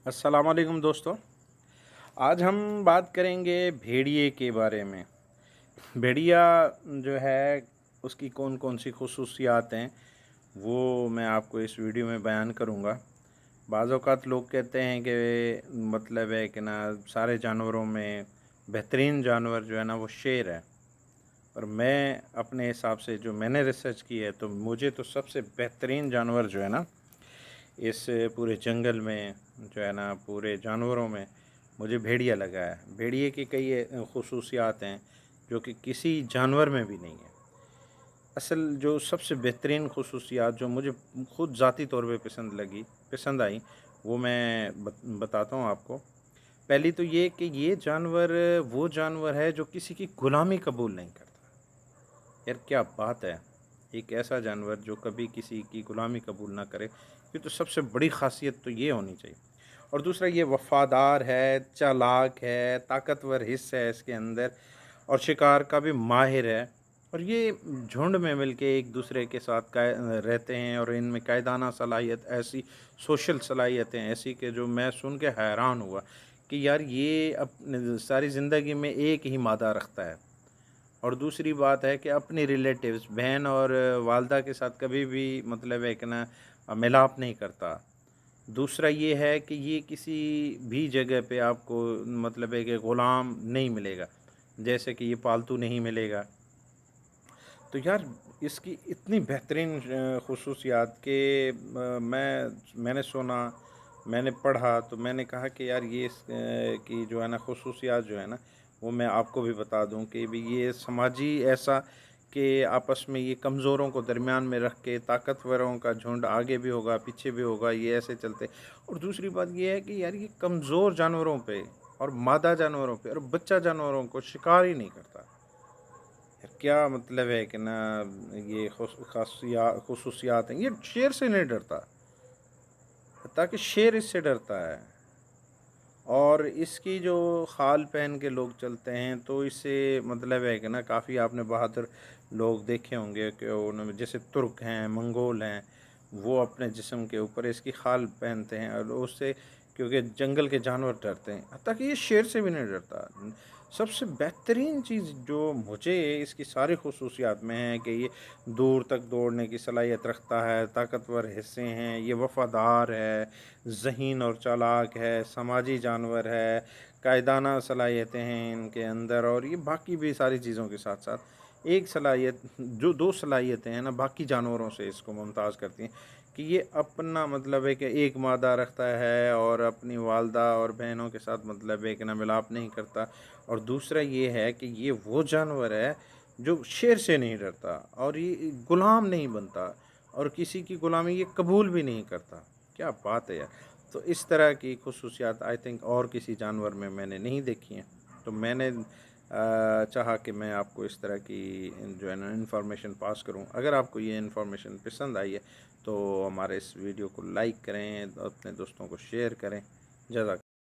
अस्सलाम वालेकुम दोस्तों। आज हम बात करेंगे भेड़िए के बारे में। भेड़िया जो है उसकी कौन कौन सी खसूसियात हैं वो मैं आपको इस वीडियो में बयान करूँगा। बाज़ औक़ात लोग कहते हैं कि मतलब है कि ना सारे जानवरों में बेहतरीन जानवर जो है ना वो शेर है, पर मैं अपने हिसाब से जो मैंने रिसर्च की है तो मुझे तो सबसे बेहतरीन जानवर जो है ना इस पूरे जंगल में जो है ना पूरे जानवरों में मुझे भेड़िया लगा है। भेड़िए की कई खसूसियात हैं जो कि किसी जानवर में भी नहीं है। असल जो सबसे बेहतरीन खसूसियात जो मुझे ख़ुद ज़ाती तौर पे पसंद आई वो मैं बताता हूँ आपको। पहली तो ये कि ये जानवर वो जानवर है जो किसी की ग़ुलामी कबूल नहीं करता। यार क्या बात है! एक ऐसा जानवर जो कभी किसी की ग़ुलामी कबूल ना करे, ये तो सबसे बड़ी ख़ासियत तो ये होनी चाहिए। और दूसरा ये वफ़ादार है, चालाक है, ताकतवर हिस्सा है इसके अंदर और शिकार का भी माहिर है। और ये झुंड में मिलके एक दूसरे के साथ रहते हैं और इनमें कायदाना सलाहियत ऐसी सोशल सलाहियतें ऐसी कि जो मैं सुन के हैरान हुआ कि यार ये अपने सारी ज़िंदगी में एक ही मादा रखता है। और दूसरी बात है कि अपनी रिलेटिव्स बहन और वालदा के साथ कभी भी मतलब है कि ना मिलाप नहीं करता। दूसरा ये है कि ये किसी भी जगह पे आपको मतलब है कि ग़ुलाम नहीं मिलेगा, जैसे कि ये पालतू नहीं मिलेगा। तो यार इसकी इतनी बेहतरीन ख़ुसूसियात कि मैंने सुना, मैंने पढ़ा तो मैंने कहा कि यार ये की जो है ना ख़ुसूसियात जो है ना वो मैं आपको भी बता दूं कि भी ये समाजी ऐसा कि आपस में ये कमज़ोरों को दरमियान में रख के ताकतवरों का झुंड आगे भी होगा पीछे भी होगा, ये ऐसे चलते। और दूसरी बात ये है कि यार ये कमज़ोर जानवरों पे और मादा जानवरों पे और बच्चा जानवरों को शिकार ही नहीं करता। यार क्या मतलब है कि ना ये खसूसियात हैं, ये शेर से नहीं डरता, ताकि शेर इससे डरता है। और इसकी जो खाल पहन के लोग चलते हैं तो इससे मतलब है कि ना काफ़ी आपने बहादुर लोग देखे होंगे कि उन्होंने जैसे तुर्क हैं, मंगोल हैं, वो अपने जिस्म के ऊपर इसकी खाल पहनते हैं और उससे क्योंकि जंगल के जानवर डरते हैं, हत्ता कि ये शेर से भी नहीं डरता। सबसे बेहतरीन चीज़ जो मुझे इसकी सारी खसूसियात में है कि ये दूर तक दौड़ने की सलाहियत रखता है, ताकतवर हिस्से हैं, ये वफ़ादार है, ज़हीन और चालाक है, समाजी जानवर है, कायदाना सलाहियतें हैं इनके अंदर और ये बाकी भी सारी चीज़ों के साथ-साथ एक सलाहियत जो 2 सलाहियतें हैं ना बाकी जानवरों से इसको मुमताज़ करती हैं कि ये अपना मतलब है कि एक मादा रखता है और अपनी वालदा और बहनों के साथ मतलब है कि ना मिलाप नहीं करता। और दूसरा ये है कि ये वो जानवर है जो शेर से नहीं डरता और ये गुलाम नहीं बनता और किसी की गुलामी ये कबूल भी नहीं करता। क्या बात है यार! तो इस तरह की खसूसियात आई थिंक और किसी जानवर में मैंने नहीं देखी हैं। तो मैंने चाहा कि मैं आपको इस तरह की जो है ना इन्फॉर्मेशन पास करूं। अगर आपको ये इन्फॉर्मेशन पसंद आई है तो हमारे इस वीडियो को लाइक करें, अपने दोस्तों को शेयर करें। जज़ाक